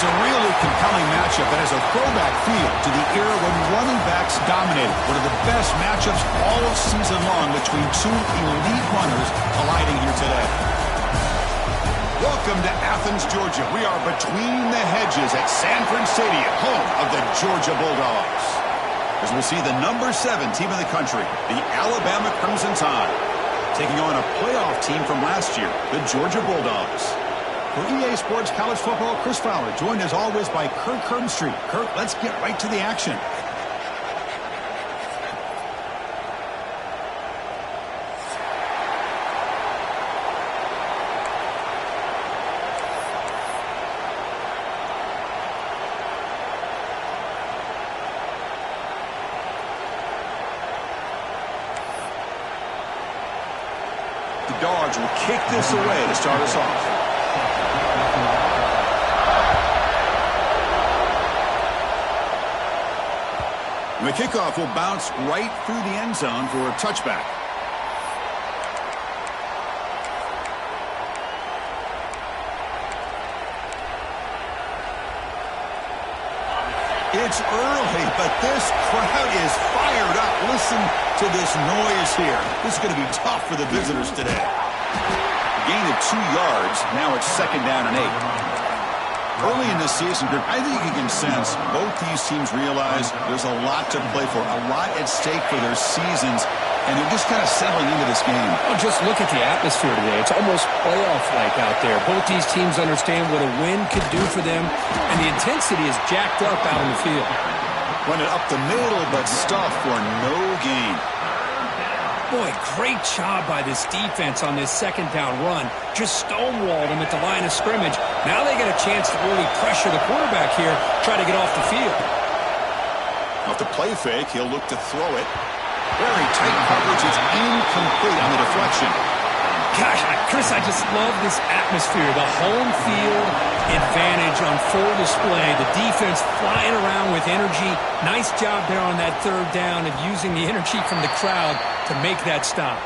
It's a really compelling matchup that has a throwback feel to the era when running backs dominated. One of the best matchups all season long between two elite runners colliding here today. Welcome to Athens, Georgia. We are between the hedges at Sanford Stadium, home of the Georgia Bulldogs. As we'll see the number 7 team in the country, the Alabama Crimson Tide, taking on a playoff team from last year, the Georgia Bulldogs. For EA Sports College Football, Chris Fowler, joined as always by Kirk Herbstreit. Kirk, let's get right to the action. The Dogs will kick this away to start us off. And the kickoff will bounce right through the end zone for a touchback. It's early, but this crowd is fired up. Listen to this noise here. This is going to be tough for the visitors today. A gain of 2 yards. Now it's 2nd down and 8. Early in this season, I think you can sense both these teams realize there's a lot to play for, a lot at stake for their seasons, and they're just kind of settling into this game. Oh, just look at the atmosphere today. It's almost playoff-like out there. Both these teams understand what a win could do for them, and the intensity is jacked up out on the field. Running up the middle, but stuffed for no gain. Boy, great job by this defense on this 2nd down run. Just stonewalled them at the line of scrimmage. Now they get a chance to really pressure the quarterback here, try to get off the field. Off the play fake, he'll look to throw it. Very tight coverage. It's incomplete on the deflection. Gosh, Chris, I just love this atmosphere. The home field advantage on full display. The defense flying around with energy. Nice job there on that 3rd down of using the energy from the crowd to make that stop.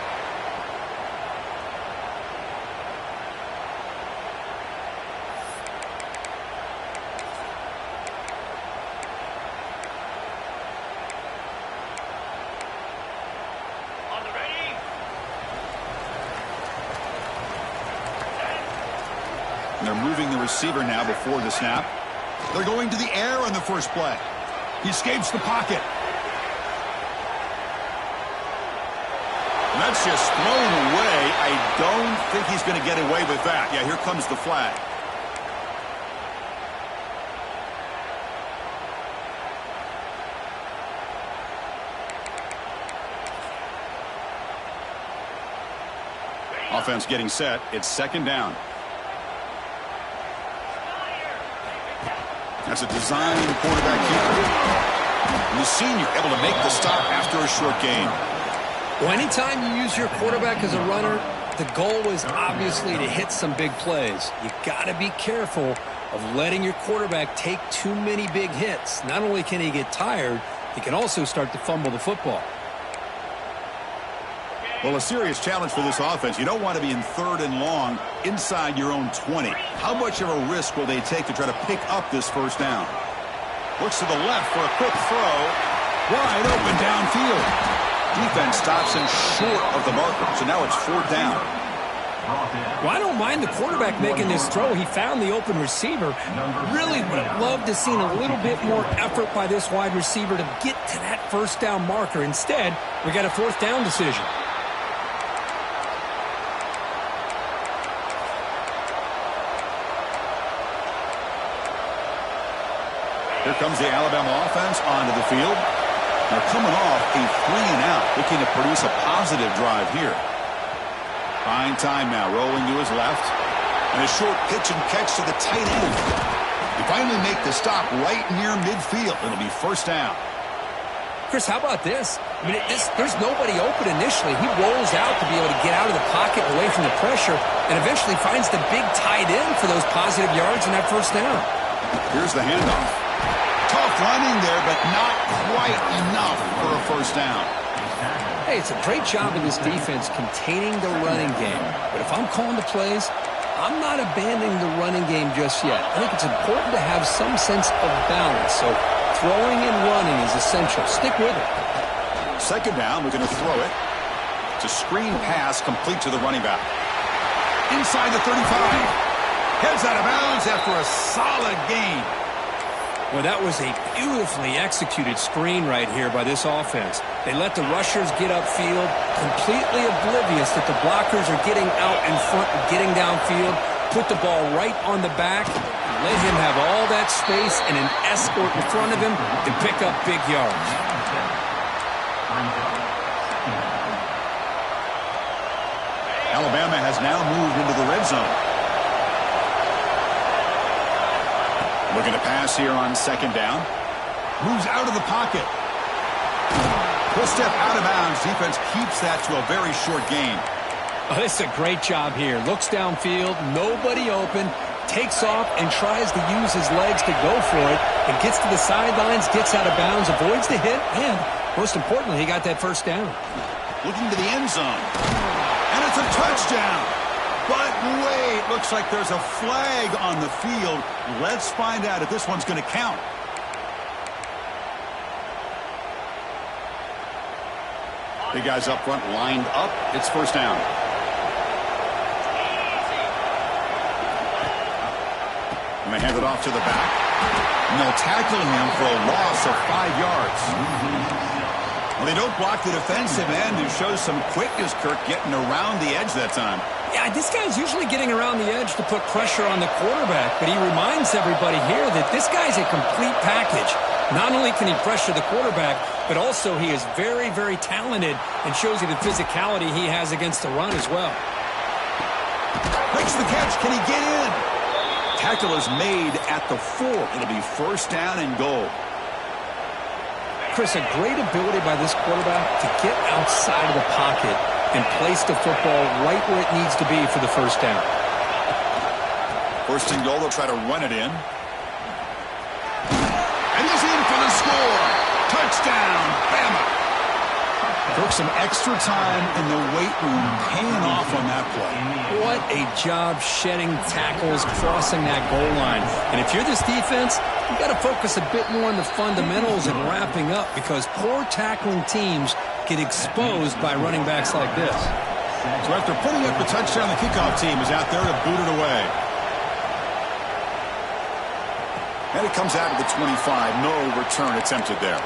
They're moving the receiver now before the snap. They're going to the air on the first play. He escapes the pocket. And that's just thrown away. I don't think he's going to get away with that. Yeah, here comes the flag. Offense getting set. It's 2nd down. That's a design quarterback keeper. And the senior able to make the stop after a short gain. Well, anytime you use your quarterback as a runner, the goal is obviously to hit some big plays. You got to be careful of letting your quarterback take too many big hits. Not only can he get tired, he can also start to fumble the football. Well, a serious challenge for this offense. You don't want to be in 3rd and long inside your own 20. How much of a risk will they take to try to pick up this 1st down? Looks to the left for a quick throw. Wide open downfield. Defense stops him short of the marker, so now it's 4th down. Well, I don't mind the quarterback making this throw. He found the open receiver. Really would have loved to seen a little bit more effort by this wide receiver to get to that 1st down marker. Instead, we got a 4th down decision. Here comes the Alabama offense onto the field. Now coming off a 3-and-out, looking to produce a positive drive here. Fine time now, rolling to his left. And a short pitch and catch to the tight end. He finally make the stop right near midfield. It'll be 1st down. Chris, how about this? I mean, there's nobody open initially. He rolls out to be able to get out of the pocket away from the pressure and eventually finds the big tight end for those positive yards in that 1st down. Here's the handoff. Tough running there, but not quite enough for a 1st down. Hey, it's a great job of this defense containing the running game. But if I'm calling the plays, I'm not abandoning the running game just yet. I think it's important to have some sense of balance. So throwing and running is essential. Stick with it. Second down, we're going to throw it. It's a screen pass complete to the running back. Inside the 35. Heads out of bounds after a solid gain. Well, that was a beautifully executed screen right here by this offense. They let the rushers get upfield, completely oblivious that the blockers are getting out in front and getting downfield, put the ball right on the back, let him have all that space and an escort in front of him to pick up big yards. Alabama has now moved into the red zone. Looking to pass here on second down. Moves out of the pocket. Full step out of bounds. Defense keeps that to a very short gain. Oh, this is a great job here. Looks downfield, nobody open, takes off and tries to use his legs to go for it, and gets to the sidelines, gets out of bounds, avoids the hit, and most importantly, he got that first down. Looking to the end zone. And it's a touchdown. But wait, looks like there's a flag on the field. Let's find out if this one's going to count. Big guys up front lined up. It's first down. And they hand it off to the back. And they'll tackle him for a loss of 5 yards. Well, they don't block the defensive end, who shows some quickness, Kirk, getting around the edge that time. Yeah, this guy's usually getting around the edge to put pressure on the quarterback, but he reminds everybody here that this guy's a complete package. Not only can he pressure the quarterback, but also he is very, very talented and shows you the physicality he has against the run as well. Makes the catch. Can he get in? Tackle is made at the 4. It'll be first down and goal. Chris, a great ability by this quarterback to get outside of the pocket and place the football right where it needs to be for the first down. First and goal, they'll try to run it in. And he's in for the score. Touchdown, Bama. Took some extra time in the weight room, paying off on that play. What a job shedding tackles, crossing that goal line. And if you're this defense, you got to focus a bit more on the fundamentals and wrapping up, because poor tackling teams get exposed by running backs like this. So after putting up the touchdown, the kickoff team is out there to boot it away. And it comes out of the 25. No return attempted there.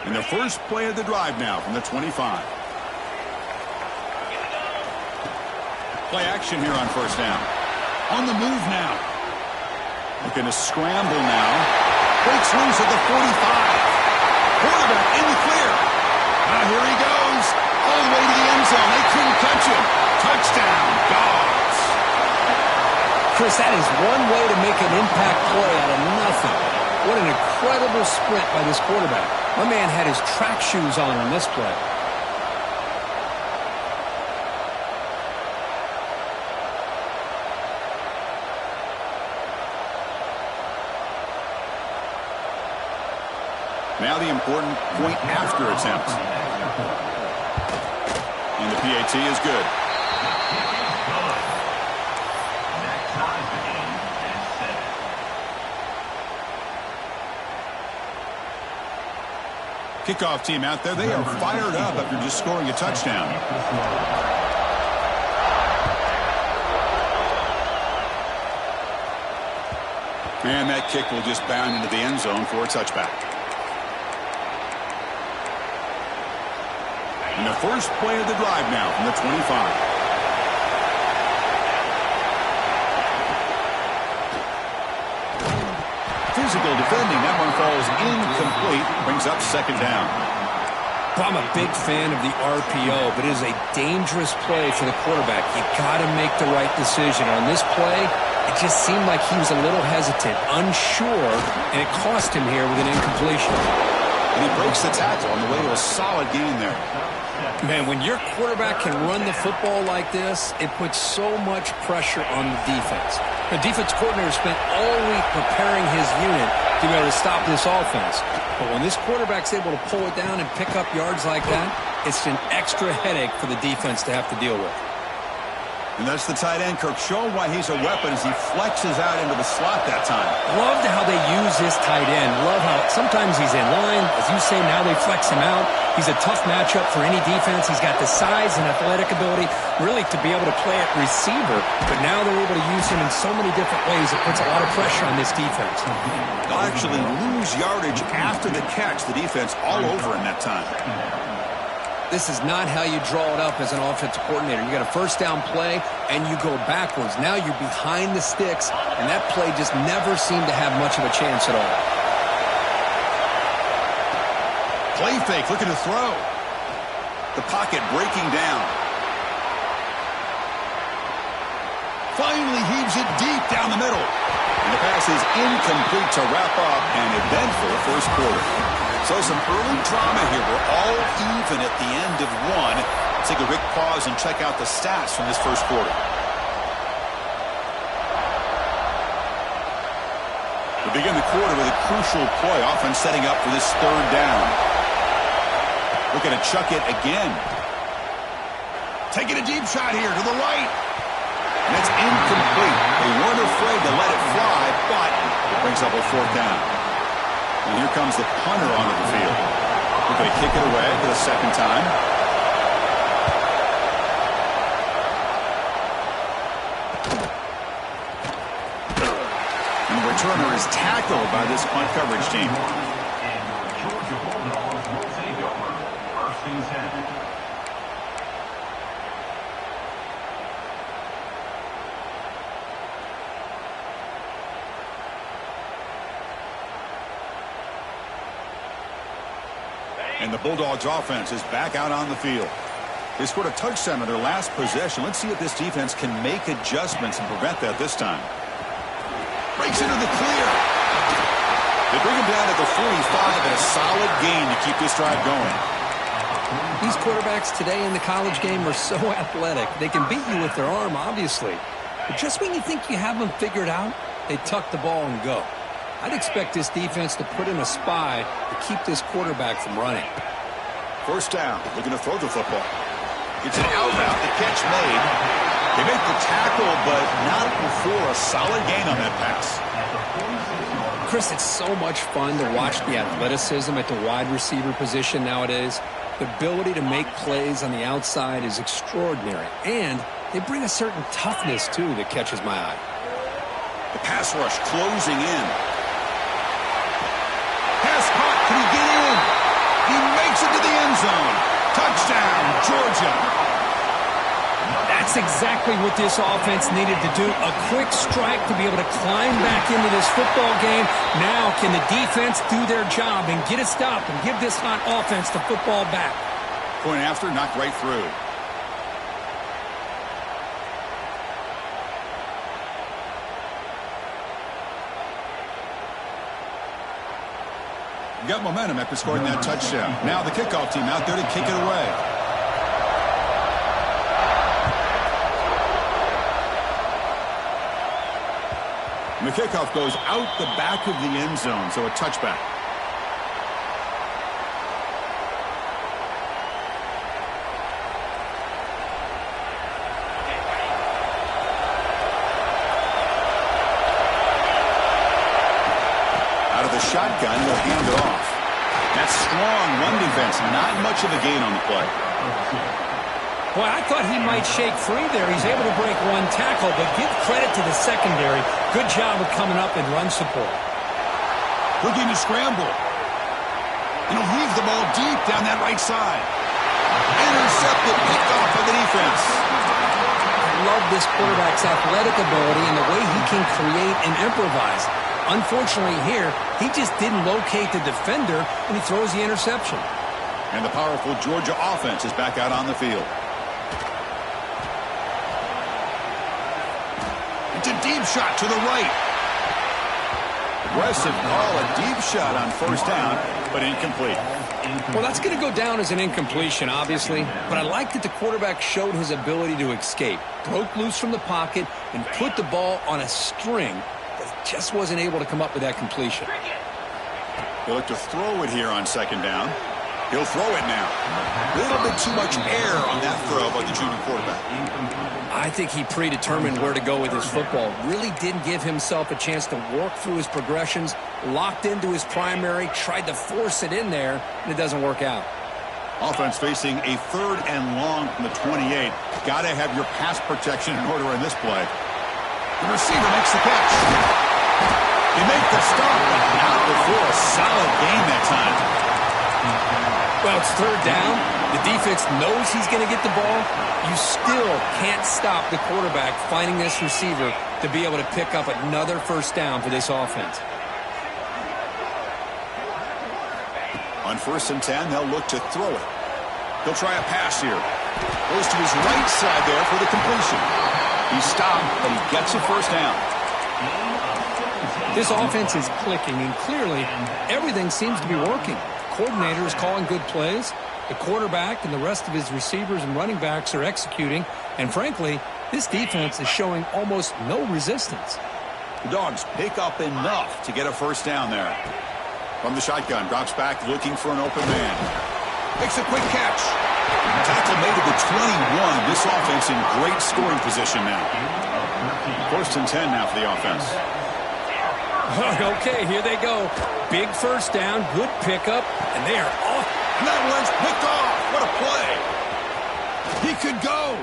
And the first play of the drive now from the 25. Play action here on first down. On the move now. Looking to scramble now. Breaks loose at the 45. Quarterback in the clear. Now here he goes. All the way to the end zone. They couldn't touch him. Touchdown, Dogs. Chris, that is one way to make an impact play out of nothing. What an incredible sprint by this quarterback. My man had his track shoes on this play. Now the important point after attempt. And the PAT is good. Kickoff team out there, they are fired up after just scoring a touchdown. And that kick will just bound into the end zone for a touchback. And the first play of the drive now from the 25. Physical defending. That one falls incomplete. Brings up second down. I'm a big fan of the RPO, but it is a dangerous play for the quarterback. You got to make the right decision. On this play, it just seemed like he was a little hesitant, unsure, and it cost him here with an incompletion. And he breaks the tackle on the way to a solid gain there. Man, when your quarterback can run the football like this, it puts so much pressure on the defense. The defense coordinator spent all week preparing his unit to be able to stop this offense. But when this quarterback's able to pull it down and pick up yards like that, it's an extra headache for the defense to have to deal with. And that's the tight end, Kirk, showing why he's a weapon as he flexes out into the slot that time. Loved how they use this tight end. Love how sometimes he's in line. As you say, now they flex him out. He's a tough matchup for any defense. He's got the size and athletic ability really to be able to play at receiver. But now they're able to use him in so many different ways. It puts a lot of pressure on this defense. They'll actually lose yardage after the catch. The defense all over in that time. This is not how you draw it up as an offensive coordinator. You got a first down play, and you go backwards. Now you're behind the sticks, and that play just never seemed to have much of a chance at all. Play fake, looking to throw. The pocket breaking down. Finally heaves it deep down the middle. And the pass is incomplete to wrap up an eventful first quarter. So some early drama here. We're all even at the end of one. Let's take a quick pause and check out the stats from this first quarter. We begin the quarter with a crucial play, offense setting up for this third down. Looking to chuck it again. Taking a deep shot here to the right. And it's incomplete. They weren't afraid to let it fly, but it brings up a fourth down. And here comes the punter onto the field. We're going to kick it away for the second time. And the returner is tackled by this punt coverage team. And the Bulldogs offense is back out on the field. They scored a touchdown in their last possession. Let's see if this defense can make adjustments and prevent that this time. Breaks into the clear. They bring him down at the 45 and a solid gain to keep this drive going. These quarterbacks today in the college game are so athletic. They can beat you with their arm, obviously. But just when you think you have them figured out, they tuck the ball and go. I'd expect this defense to put in a spy to keep this quarterback from running. First down, looking to throw the football. It's an out-route, the catch made. They make the tackle, but not before a solid gain on that pass. Chris, it's so much fun to watch the athleticism at the wide receiver position nowadays. The ability to make plays on the outside is extraordinary, and they bring a certain toughness, too, that catches my eye. The pass rush closing in. Pass caught. Can he get in? He makes it to the end zone. Touchdown, Georgia. That's exactly what this offense needed to do. A quick strike to be able to climb back into this football game. Now can the defense do their job and get a stop and give this hot offense the football back? Point after, knocked right through. Got momentum after scoring that touchdown. Now the kickoff team out there to kick it away. And the kickoff goes out the back of the end zone, so a touchback. Shotgun, will hand it off. That's strong run defense. Not much of a gain on the play. Well, I thought he might shake free there. He's able to break one tackle, but give credit to the secondary. Good job of coming up and run support. Looking to scramble. And he'll leave the ball deep down that right side. Intercepted, picked off by the defense. I love this quarterback's athletic ability and the way he can create and improvise. Unfortunately here, he just didn't locate the defender, and he throws the interception. And the powerful Georgia offense is back out on the field. It's a deep shot to the right. Aggressive call, a deep shot on first down. but incomplete. Well, that's going to go down as an incompletion, obviously, but I like that the quarterback showed his ability to escape, broke loose from the pocket, and put the ball on a string, but he just wasn't able to come up with that completion. He'll look to throw it here on second down. He'll throw it now. A little bit too much air on that throw by the junior quarterback. I think he predetermined where to go with his football. Really didn't give himself a chance to work through his progressions, locked into his primary, tried to force it in there, and it doesn't work out. Offense facing a 3rd and long from the 28. Got to have your pass protection in order in this play. The receiver makes the catch. They make the stop, but not before a solid gain that time. Well, it's 3rd down. The defense knows he's going to get the ball. You still can't stop the quarterback finding this receiver to be able to pick up another 1st down for this offense. On 1st and 10, they'll look to throw it. He'll try a pass here. Goes to his right side there for the completion. He stopped, but he gets a 1st down. This offense is clicking, and clearly everything seems to be working. The coordinator is calling good plays. The quarterback and the rest of his receivers and running backs are executing. And frankly, this defense is showing almost no resistance. The Dogs pick up enough to get a 1st down there. From the shotgun, drops back looking for an open man. Makes a quick catch. Tackle made at the 21. This offense in great scoring position now. 1st and 10 now for the offense. Okay, here they go. Big 1st down, good pickup, and they are off. And that one's picked off. What a play. He could go.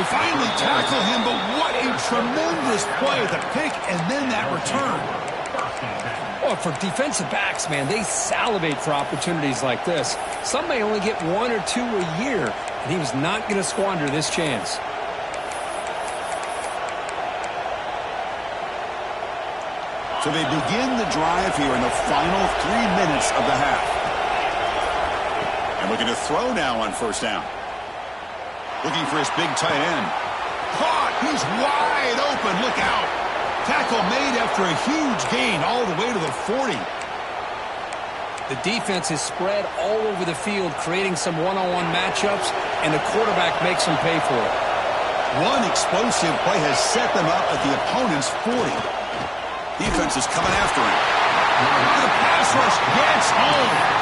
They finally tackle him, but what a tremendous play. The pick and then that return. Well, for defensive backs, man, they salivate for opportunities like this. Some may only get 1 or 2 a year, and he was not going to squander this chance. So they begin the drive here in the final 3 minutes of the half. And looking to throw now on 1st down. Looking for his big tight end. Caught! He's wide open. Look out. Tackle made after a huge gain all the way to the 40. The defense is spread all over the field, creating some one-on-one matchups, and the quarterback makes them pay for it. One explosive play has set them up at the opponent's 40. Defense is coming after him. The pass rush gets home.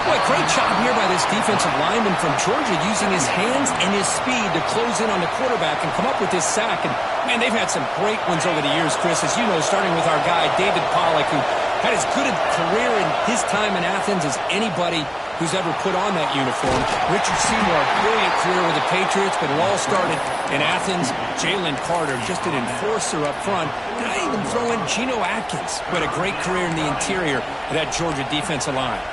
Boy, great job here by this defensive lineman from Georgia using his hands and his speed to close in on the quarterback and come up with this sack. And, man, they've had some great ones over the years, Chris, as you know, starting with our guy, David Pollock, who had as good a career in his time in Athens as anybody who's ever put on that uniform. Richard Seymour, brilliant career with the Patriots, but it all started in Athens. Jalen Carter, just an enforcer up front. And I even throw in Geno Atkins, who had a great career in the interior of that Georgia defensive line.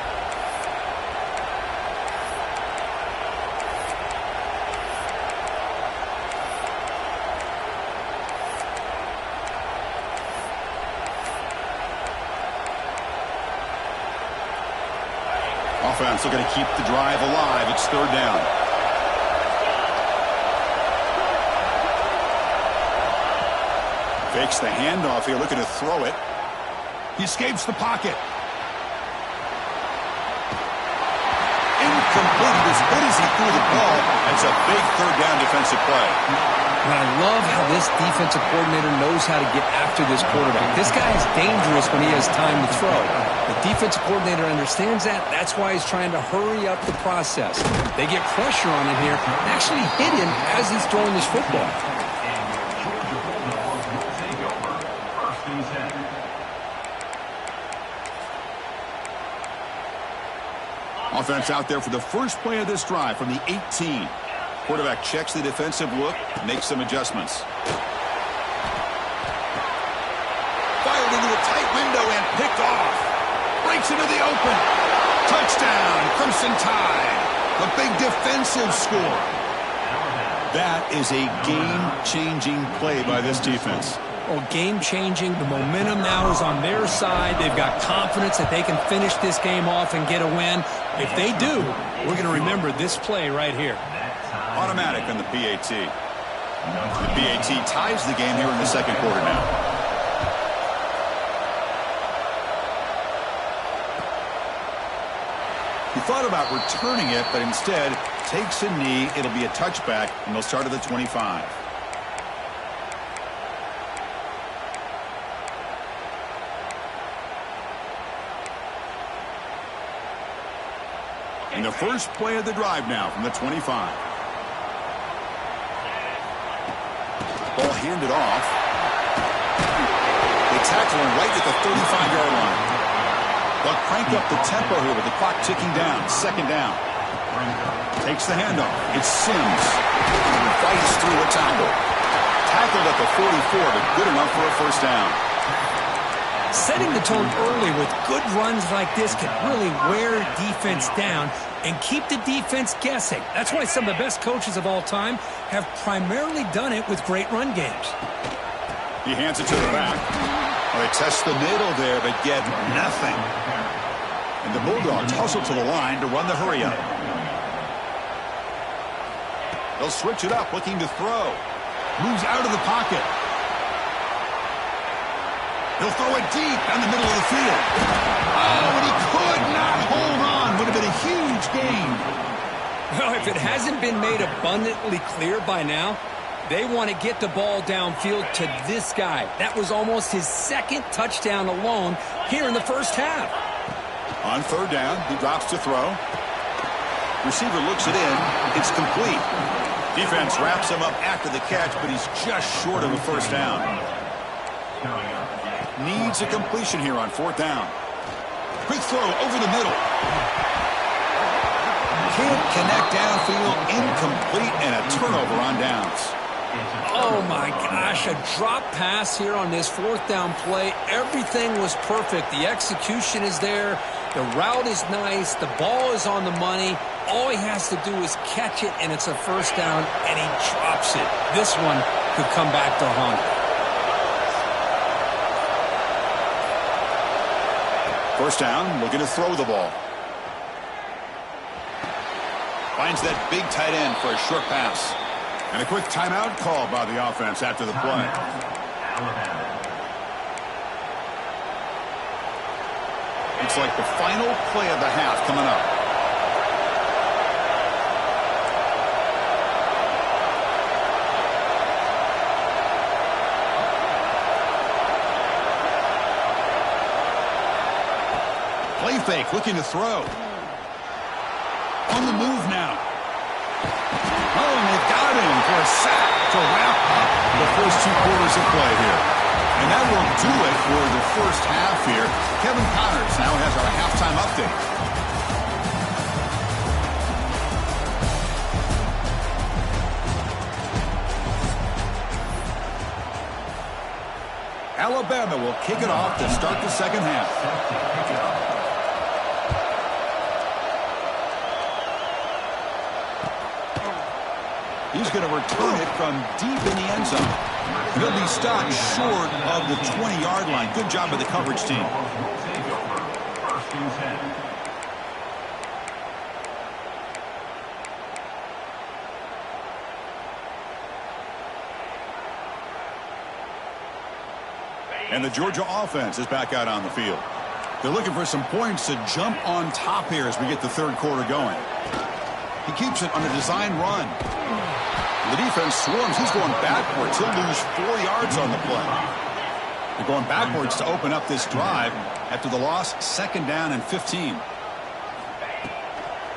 Offense looking to keep the drive alive. It's 3rd down. Fakes the handoff here, looking to throw it. He escapes the pocket. Incomplete. As good as he threw the ball, it's a big 3rd down defensive play. And I love how this defensive coordinator knows how to get after this quarterback. This guy is dangerous when he has time to throw. The defensive coordinator understands that. That's why he's trying to hurry up the process. They get pressure on him here and actually hit him as he's throwing this football. Offense out there for the first play of this drive from the 18. Quarterback checks the defensive look, makes some adjustments. Fired into the tight window and picked off. Breaks into the open. Touchdown, Crimson Tide. A big defensive score. That is a game-changing play by this defense. Well, game-changing. The momentum now is on their side. They've got confidence that they can finish this game off and get a win. If they do, we're going to remember this play right here. Automatic on the PAT. The PAT ties the game here in the second quarter now. He thought about returning it, but instead takes a knee. It'll be a touchback, and they'll start at the 25. And the first play of the drive now from the 25. Ball handed off. They tackle him right at the 35-yard line. They'll crank up the tempo here with the clock ticking down. Second down. Takes the handoff. It's Sims. He fights through a tackle. Tackled at the 44, but good enough for a first down. Setting the tone early with good runs like this can really wear defense down and keep the defense guessing. That's why some of the best coaches of all time have primarily done it with great run games. He hands it to the back. Well, they test the middle there, but get nothing. And the Bulldogs hustle to the line to run the hurry up. They'll switch it up, looking to throw. Moves out of the pocket. He'll throw it deep down the middle of the field. Oh, and he could not hold on. Would have been a huge gain. Well, if it hasn't been made abundantly clear by now, they want to get the ball downfield to this guy. That was almost his second touchdown alone here in the first half. On third down, he drops to throw. Receiver looks it in. It's complete. Defense wraps him up after the catch, but he's just short of a first down. Needs a completion here on fourth down. Quick throw over the middle. Can't connect downfield. Incomplete, and a turnover on downs. Oh, my gosh. A drop pass here on this fourth down play. Everything was perfect. The execution is there. The route is nice. The ball is on the money. All he has to do is catch it, and it's a first down, and he drops it. This one could come back to haunt him. First down, looking to throw the ball. Finds that big tight end for a short pass. And a quick timeout call by the offense after the play. It's like the final play of the half coming up. Play fake, looking to throw. On the move now. Oh, and they've got him for a sack to wrap up the first two quarters of play here. And that will do it for the first half here. Kevin Connors now has our halftime update. Alabama will kick it off to start the second half. He's going to return it from deep in the end zone. He'll be stopped short of the 20-yard line. Good job by the coverage team. And the Georgia offense is back out on the field. They're looking for some points to jump on top here as we get the third quarter going. He keeps it on a design run. The defense swarms. He's going backwards. He'll lose 4 yards on the play. They're going backwards to open up this drive after the loss. Second down and 15.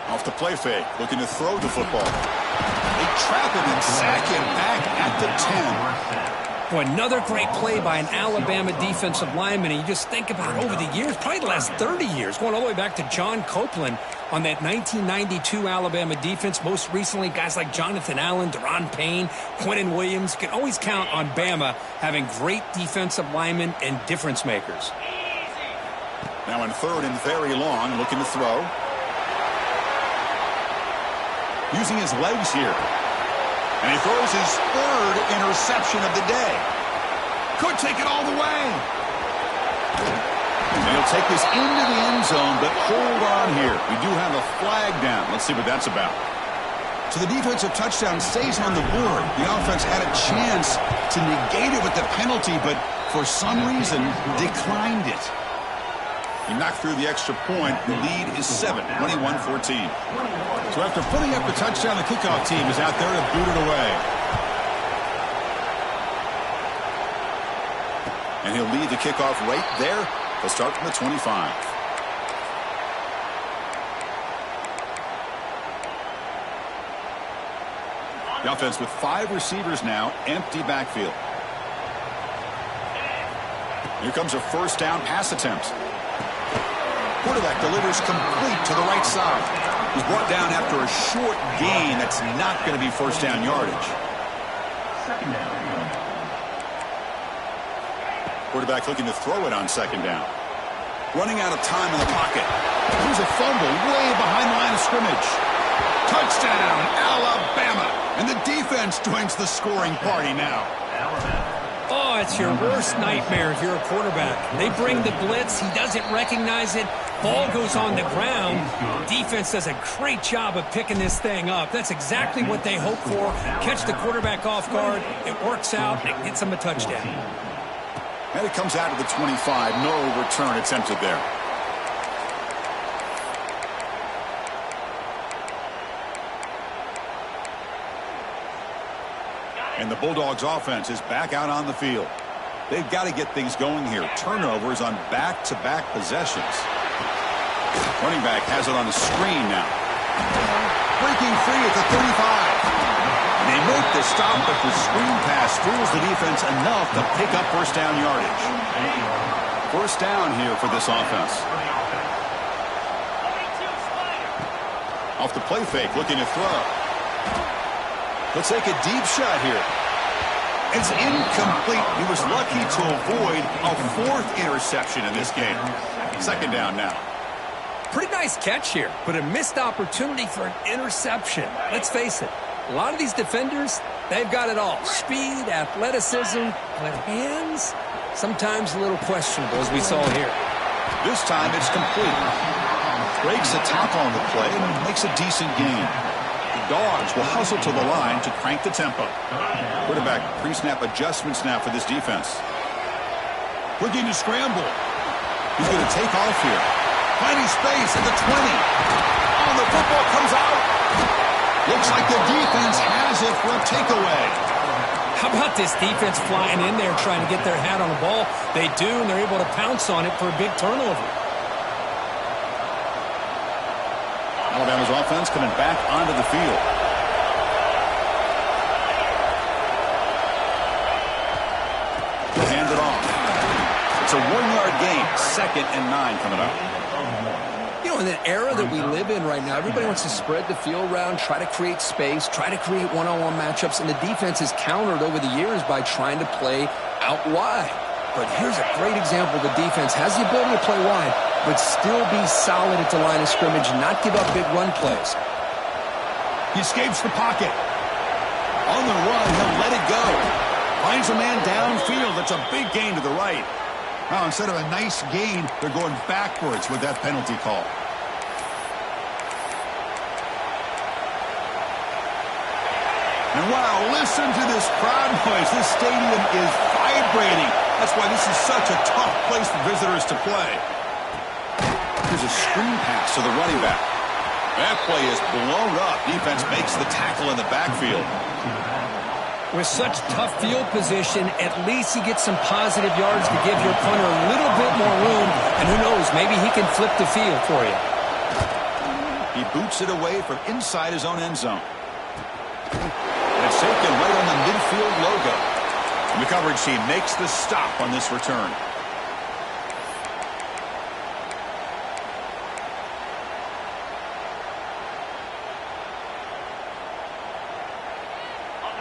Off the play fake, looking to throw the football. They trap him and sack him back at the 10. Boy, another great play by an Alabama defensive lineman. And you just think about over the years, probably the last 30 years, going all the way back to John Copeland on that 1992 Alabama defense. Most recently, guys like Jonathan Allen, Deron Payne, Quentin Williams. You can always count on Bama having great defensive linemen and difference makers. Now in third and very long, looking to throw. Using his legs here. And he throws his third interception of the day. Could take it all the way. And he'll take this into the end zone, but hold on here. We do have a flag down. Let's see what that's about. So the defensive touchdown stays on the board. The offense had a chance to negate it with the penalty, but for some reason declined it. He knocked through the extra point. The lead is 7, 21-14. So after putting up the touchdown, the kickoff team is out there to boot it away. And he'll lead the kickoff right there. They'll start from the 25. The offense with 5 receivers now, empty backfield. Here comes a first down pass attempt. Quarterback delivers complete to the right side. He's brought down after a short gain that's not going to be first down yardage. Second down. Quarterback looking to throw it on second down. Running out of time in the pocket. Here's a fumble way behind the line of scrimmage. Touchdown, Alabama. And the defense joins the scoring party now. Oh, it's your worst nightmare if you're a quarterback. They bring the blitz. He doesn't recognize it. Ball goes on the ground. Defense does a great job of picking this thing up. That's exactly what they hope for. Catch the quarterback off guard. It works out. It gets him a touchdown. And it comes out of the 25. No return attempted there. And the Bulldogs offense is back out on the field. They've got to get things going here. Turnovers on back-to-back possessions. Running back has it on the screen now. Breaking free at the 35. They make the stop, but the screen pass fools the defense enough to pick up first down yardage. First down here for this offense. Off the play fake, looking to throw. Let's take a deep shot here. It's incomplete. He was lucky to avoid a 4th interception in this game. Second down now. Pretty nice catch here, but a missed opportunity for an interception. Let's face it, a lot of these defenders, they've got it all. Speed, athleticism, but hands, sometimes a little questionable, as we saw here. This time it's complete. Breaks a tackle on the play and makes a decent gain. The Dogs will hustle to the line to crank the tempo. Quarterback pre-snap adjustments now for this defense. Looking to scramble. He's going to take off here. Finding space at the 20. Oh, the football comes out. Looks like the defense has it for a takeaway. How about this defense flying in there trying to get their hat on the ball? They do, and they're able to pounce on it for a big turnover. Alabama's offense coming back onto the field. Hand it off. It's a 1-yard gain. 2nd and 9 coming up. You know, in the era that we live in right now, everybody wants to spread the field around, try to create space, try to create one-on-one matchups, and the defense is countered over the years by trying to play out wide. But here's a great example. The defense has the ability to play wide, but still be solid at the line of scrimmage, not give up big run plays. He escapes the pocket. On the run, he'll let it go. Finds a man downfield. That's a big gain to the right. Now, instead of a nice gain, they're going backwards with that penalty call. And wow, listen to this crowd noise. This stadium is vibrating. That's why this is such a tough place for visitors to play. Here's a screen pass to the running back. That play is blown up. Defense makes the tackle in the backfield. With such tough field position, at least he gets some positive yards to give your punter a little bit more room. And who knows, maybe he can flip the field for you. He boots it away from inside his own end zone. And it's taken right on the midfield logo. And the coverage team makes the stop on this return.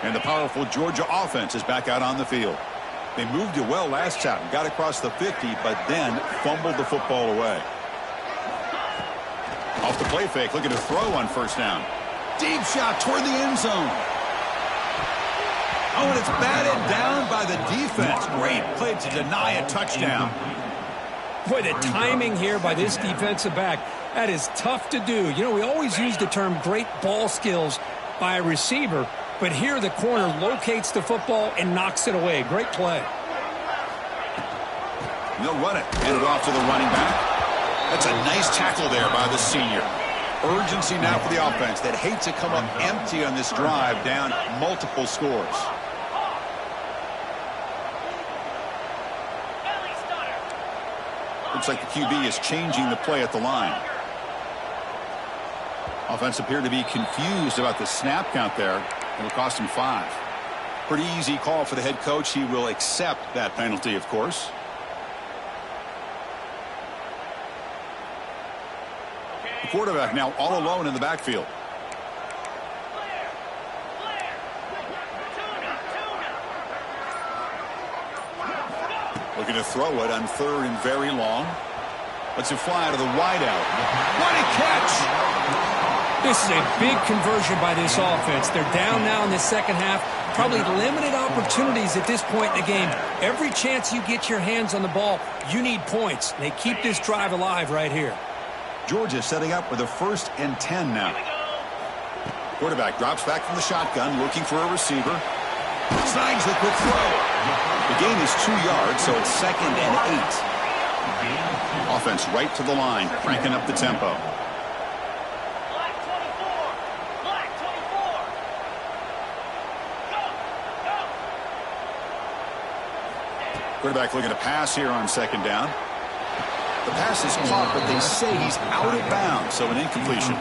And the powerful Georgia offense is back out on the field. They moved it well last time, got across the 50, but then fumbled the football away. Off the play fake, looking to throw on first down. Deep shot toward the end zone. Oh, and it's batted down by the defense. Great play to deny a touchdown. Boy, the timing here by this defensive back, that is tough to do. You know, we always use the term great ball skills by a receiver, but here the corner locates the football and knocks it away. Great play. They'll run it. Hand it off to the running back. That's a nice tackle there by the senior. Urgency now for the offense that hate to come up empty on this drive, down multiple scores. Looks like the QB is changing the play at the line. Offense appeared to be confused about the snap count there. It'll cost him 5. Pretty easy call for the head coach. He will accept that penalty, of course. The quarterback now all alone in the backfield. Looking to throw it on 3rd and very long. Lets it fly to the wideout. What a catch! This is a big conversion by this offense. They're down now in the second half. Probably limited opportunities at this point in the game. Every chance you get your hands on the ball, you need points. They keep this drive alive right here. Georgia setting up with a 1st and 10 now. Quarterback drops back from the shotgun, looking for a receiver. Snags the quick throw. The gain is 2 yards, so it's 2nd and 8. Offense right to the line, cranking up the tempo. Quarterback looking to pass here on 2nd down. The pass is caught, but they say he's out of bounds, so an incompletion.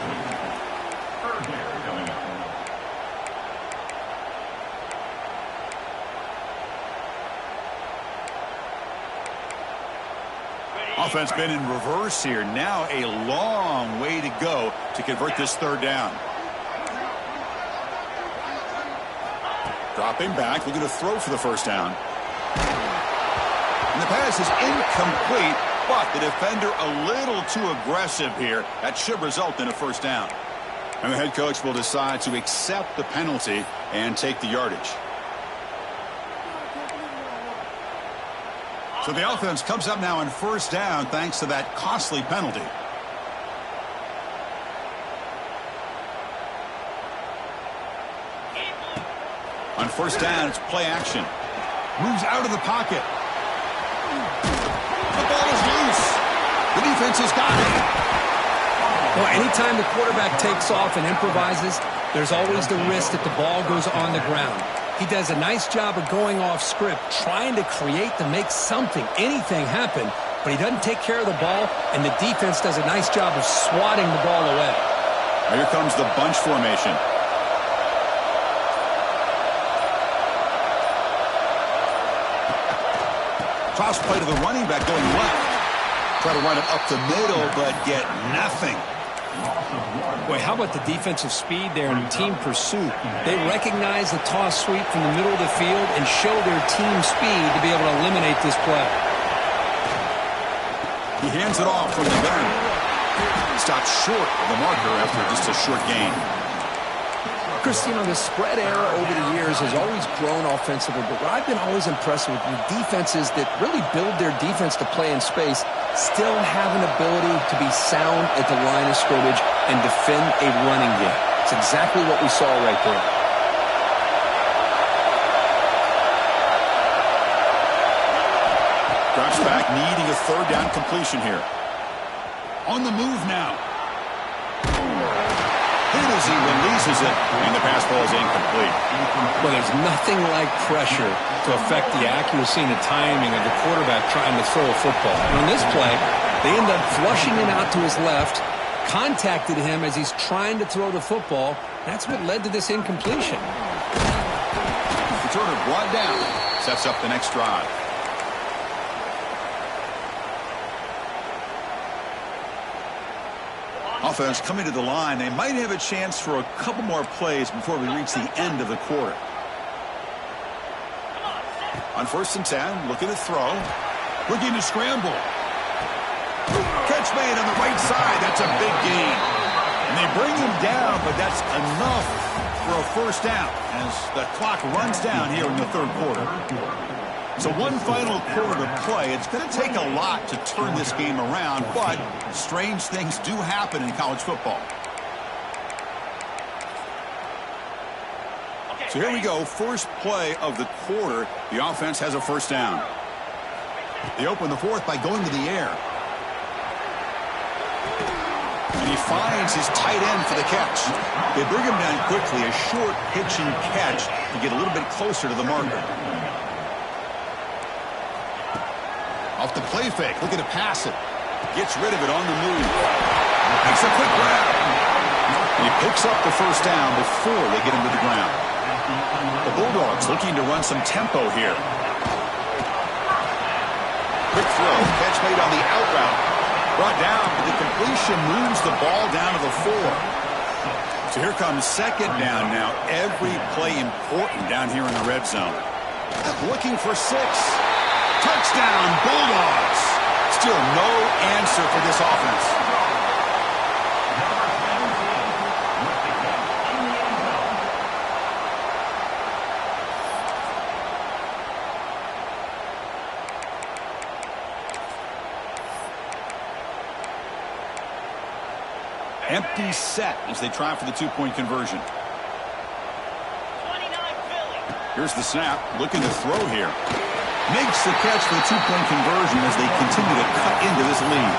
Offense been in reverse here. Now a long way to go to convert this 3rd down. Dropping back, looking to throw for the 1st down. And the pass is incomplete, but the defender a little too aggressive here. That should result in a 1st down. And the head coach will decide to accept the penalty and take the yardage. So the offense comes up now on 1st down thanks to that costly penalty. On 1st down, it's play action. Moves out of the pocket. The ball is loose. The defense has got it. Well, anytime the quarterback takes off and improvises, there's always the risk that the ball goes on the ground. He does a nice job of going off script, trying to create to make something, anything happen, but he doesn't take care of the ball, and the defense does a nice job of swatting the ball away. Now here comes the bunch formation. Toss play to the running back going left. Try to run it up the middle, but get nothing. Boy, how about the defensive speed there and team pursuit? They recognize the toss sweep from the middle of the field and show their team speed to be able to eliminate this play. He hands it off from the gun. Stops short of the marker after just a short gain. Chris, you know, the spread era over the years has always grown offensively, but what I've been always impressed with defenses that really build their defense to play in space still have an ability to be sound at the line of scrimmage and defend a running game. It's exactly what we saw right there. Drops back, needing a 3rd down completion here. On the move now. Hit as he releases it, and the pass ball is incomplete. Well, there's nothing like pressure to affect the accuracy and the timing of the quarterback trying to throw a football. And on this play, they end up flushing him out to his left, contacted him as he's trying to throw the football. That's what led to this incompletion. Returner brought down, sets up the next drive. Offense coming to the line. They might have a chance for a couple more plays before we reach the end of the quarter. On 1st and 10, looking to throw. Looking to scramble. Catch made on the right side. That's a big gain. And they bring him down, but that's enough for a 1st down as the clock runs down here in the 3rd quarter. So one final quarter to play. It's going to take a lot to turn this game around, but strange things do happen in college football. So here we go, first play of the quarter. The offense has a 1st down. They open the 4th by going to the air. And he finds his tight end for the catch. They bring him down quickly, a short pitch and catch to get a little bit closer to the marker. Off the play fake, looking to pass it. Gets rid of it on the move. Makes a quick grab. And he picks up the first down before they get him to the ground. The Bulldogs looking to run some tempo here. Quick throw, catch made on the out route. Brought down, the completion moves the ball down to the 4. So here comes second down now. Every play important down here in the red zone. Looking for 6. Touchdown, Bulldogs. Still no answer for this offense. Empty set as they try for the 2-point conversion. Here's the snap. Looking to throw here. Makes the catch for the 2-point conversion as they continue to cut into this lead.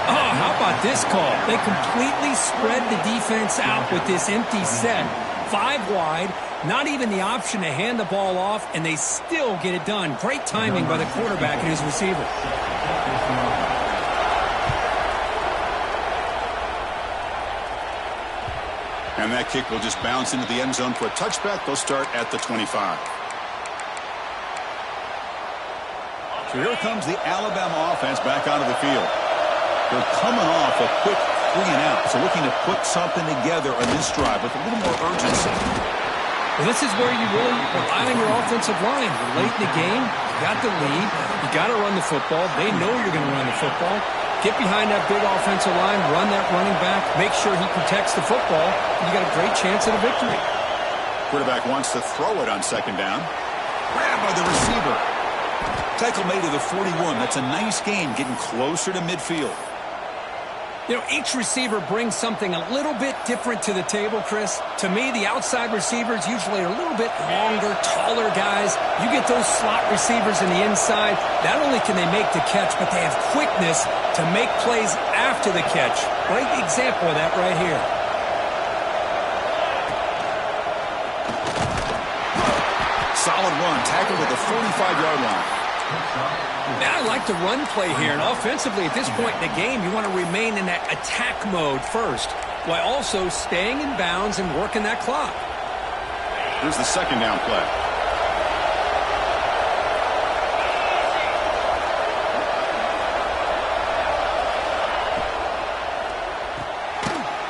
Oh, how about this call? They completely spread the defense out with this empty set. 5 wide, not even the option to hand the ball off, and they still get it done. Great timing by the quarterback and his receiver. And that kick will just bounce into the end zone for a touchback. They'll start at the 25. So here comes the Alabama offense back onto the field. They're coming off a quick 3 and out, so looking to put something together on this drive with a little more urgency. Well, this is where you really rely on your offensive line. You're late in the game, you got the lead, you got to run the football. They know you're going to run the football. Get behind that big offensive line, run that running back, make sure he protects the football, and you got a great chance at a victory. Quarterback wants to throw it on second down. Grabbed by the receiver. Tackle made to the 41. That's a nice gain, getting closer to midfield. You know, each receiver brings something a little bit different to the table, Chris. To me, the outside receivers usually are a little bit longer, taller guys. You get those slot receivers in the inside. Not only can they make the catch, but they have quickness to make plays after the catch. Great example of that right here. Solid run, tackled at the 45-yard line. Now, I like the run play here, and offensively at this point in the game, you want to remain in that attack mode first, while also staying in bounds and working that clock. Here's the second down play.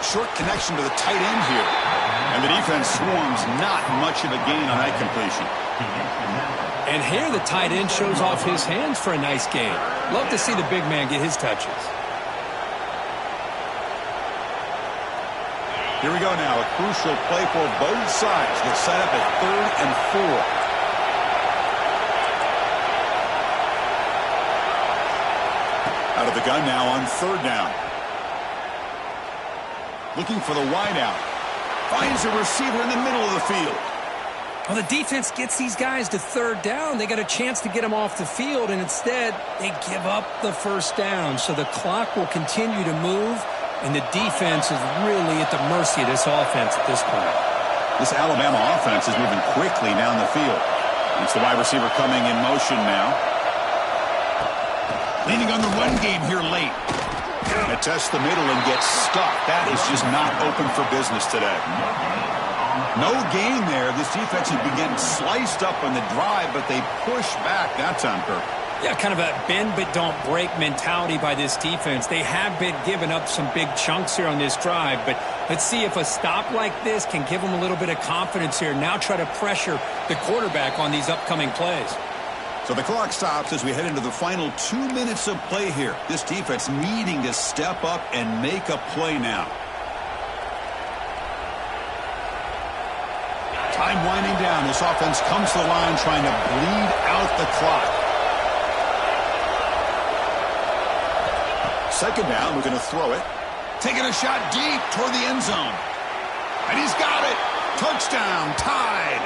Short connection to the tight end here. And the defense swarms, not much of a gain on that completion. And here the tight end shows off his hands for a nice gain. Love to see the big man get his touches. Here we go now. A crucial play for both sides. They'll set up at 3rd and 4. Out of the gun now on 3rd down. Looking for the wideout. Finds a receiver in the middle of the field. Well, the defense gets these guys to 3rd down. They got a chance to get them off the field, and instead they give up the first down. So the clock will continue to move, and the defense is really at the mercy of this offense at this point. This Alabama offense is moving quickly down the field. It's the wide receiver coming in motion now. Leaning on the run game here late. It tests the middle and gets stuck. That is just not open for business today. No gain there. This defense has been getting sliced up on the drive, but they push back that time, Kirk. Yeah, kind of a bend but don't break mentality by this defense. They have been giving up some big chunks here on this drive, but let's see if a stop like this can give them a little bit of confidence here. Now try to pressure the quarterback on these upcoming plays. So the clock stops as we head into the final 2 minutes of play here. This defense needing to step up and make a play now. Time winding down. This offense comes to the line trying to bleed out the clock. Second down, we're going to throw it. Taking a shot deep toward the end zone. And he's got it. Touchdown, tied.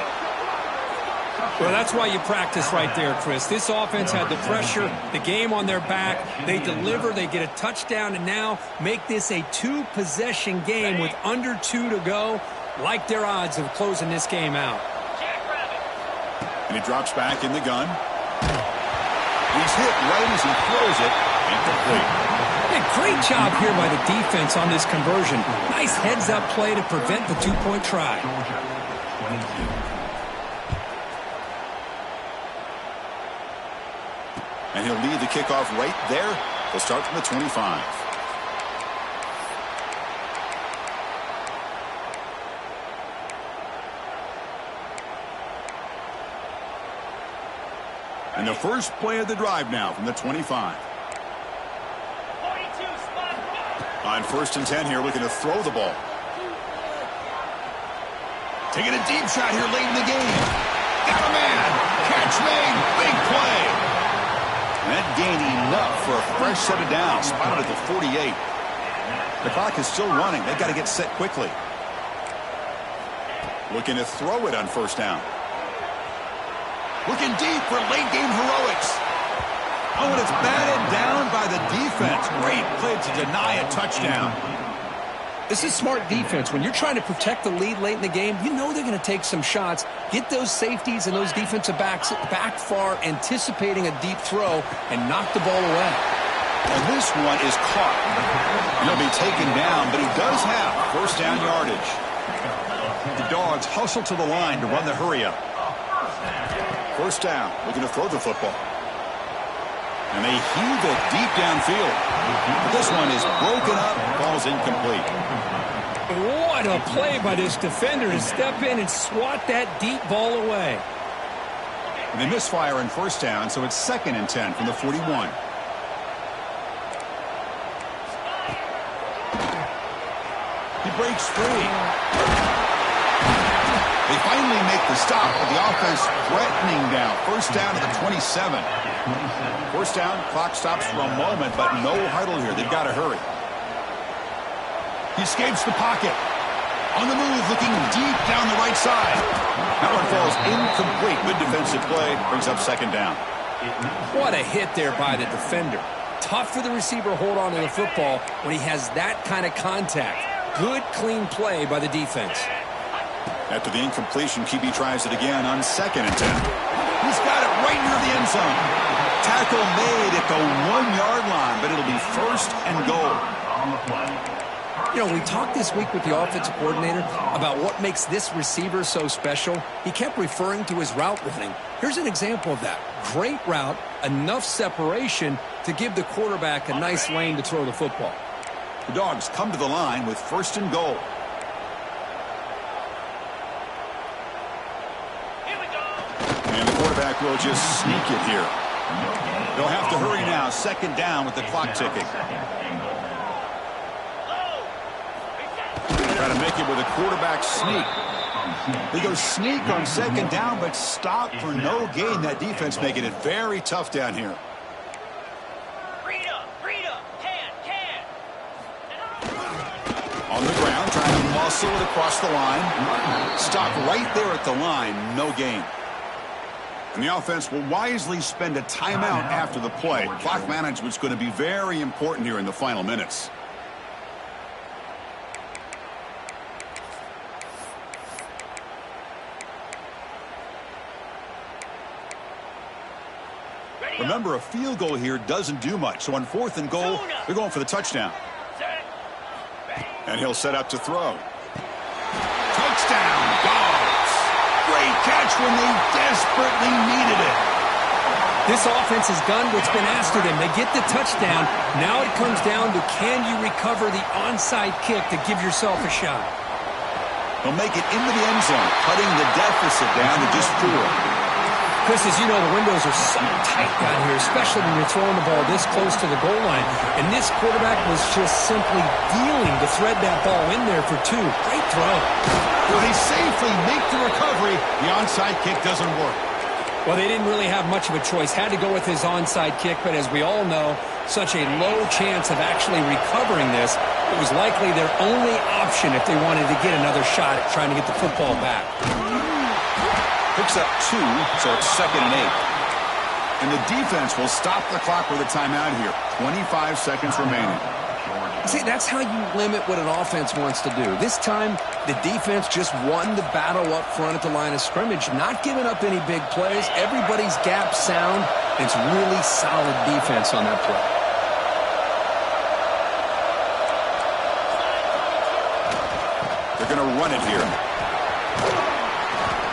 Well, that's why you practice right there, Chris. This offense had the pressure, the game on their back. They deliver, they get a touchdown, and now make this a two-possession game with under 2 to go. Like their odds of closing this game out. And he drops back in the gun. He's hit right as he throws it. Incomplete. Hey, great job here by the defense on this conversion. Nice heads-up play to prevent the two-point try. And he'll lead the kickoff right there. He'll start from the 25. And the first play of the drive now from the 25. On 1st and 10 here, looking to throw the ball. Taking a deep shot here late in the game. Got a man. Catch made. Big play. And that gained enough for a fresh set of downs. Spotted at the 48. The clock is still running. They've got to get set quickly. Looking to throw it on 1st down. Looking deep for late-game heroics. Oh, and it's batted down by the defense. Great play to deny a touchdown. This is smart defense. When you're trying to protect the lead late in the game, you know they're going to take some shots, get those safeties and those defensive backs back far, anticipating a deep throw, and knock the ball away. And this one is caught. He'll be taken down, but he does have 1st down yardage. The Dogs hustle to the line to run the hurry-up. 1st down, looking to throw the football. And they heave it deep downfield. But this one is broken up, falls incomplete. What a play by this defender to step in and swat that deep ball away. And they misfire on 1st down, so it's 2nd and 10 from the 41. He breaks free. They finally make the stop, but the offense threatening down. 1st down to the 27. 1st down, clock stops for a moment, but no huddle here. They've got to hurry. He escapes the pocket. On the move, looking deep down the right side. That one falls incomplete. Good defensive play. Brings up 2nd down. What a hit there by the defender. Tough for the receiver to hold on to the football when he has that kind of contact. Good, clean play by the defense. After the incompletion, QB tries it again on 2nd and 10. He's got it right near the end zone. Tackle made at the 1-yard line, but it'll be 1st and goal. You know, we talked this week with the offensive coordinator about what makes this receiver so special. He kept referring to his route running. Here's an example of that. Great route, enough separation to give the quarterback a nice lane to throw the football. The Dogs come to the line with 1st and goal. And the quarterback will just sneak it here. They'll have to hurry now. 2nd down with the clock ticking. Try to make it with a quarterback sneak. They go sneak on 2nd down, but stop for no gain. That defense making it very tough down here. On the ground, trying to muscle it across the line. Stop right there at the line. No gain. And the offense will wisely spend a timeout after the play. Clock management's going to be very important here in the final minutes. Remember, a field goal here doesn't do much. So on 4th and goal, they're going for the touchdown. And he'll set up to throw. Touchdown, Dogs. Great catch when they desperately needed it. This offense has done what's been asked of them. They get the touchdown. Now it comes down to, can you recover the onside kick to give yourself a shot? They'll make it into the end zone, cutting the deficit down to just 4. Chris, as you know, the windows are so tight down here, especially when you're throwing the ball this close to the goal line. And this quarterback was just simply dealing to thread that ball in there for 2. Great throw. Will they safely make the recovery? The onside kick doesn't work. Well, they didn't really have much of a choice. Had to go with his onside kick, but as we all know, such a low chance of actually recovering this. It was likely their only option if they wanted to get another shot at trying to get the football back. Picks up 2, so it's 2nd and 8. And the defense will stop the clock with a timeout here. 25 seconds remaining. See, that's how you limit what an offense wants to do. This time, the defense just won the battle up front at the line of scrimmage, not giving up any big plays. Everybody's gap sound. It's really solid defense on that play. They're going to run it here.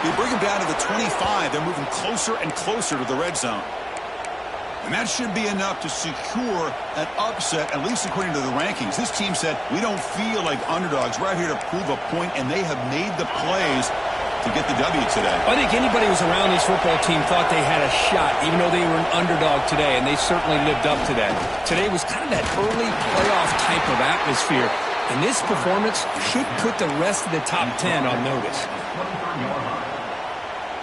They bring him down to the 25. They're moving closer and closer to the red zone. And that should be enough to secure an upset, at least according to the rankings. This team said, we don't feel like underdogs. We're out here to prove a point, and they have made the plays to get the W today. I think anybody who was around this football team thought they had a shot, even though they were an underdog today, and they certainly lived up to that. Today was kind of that early playoff type of atmosphere, and this performance should put the rest of the top 10 on notice. 23-yard line.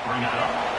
Bring it up.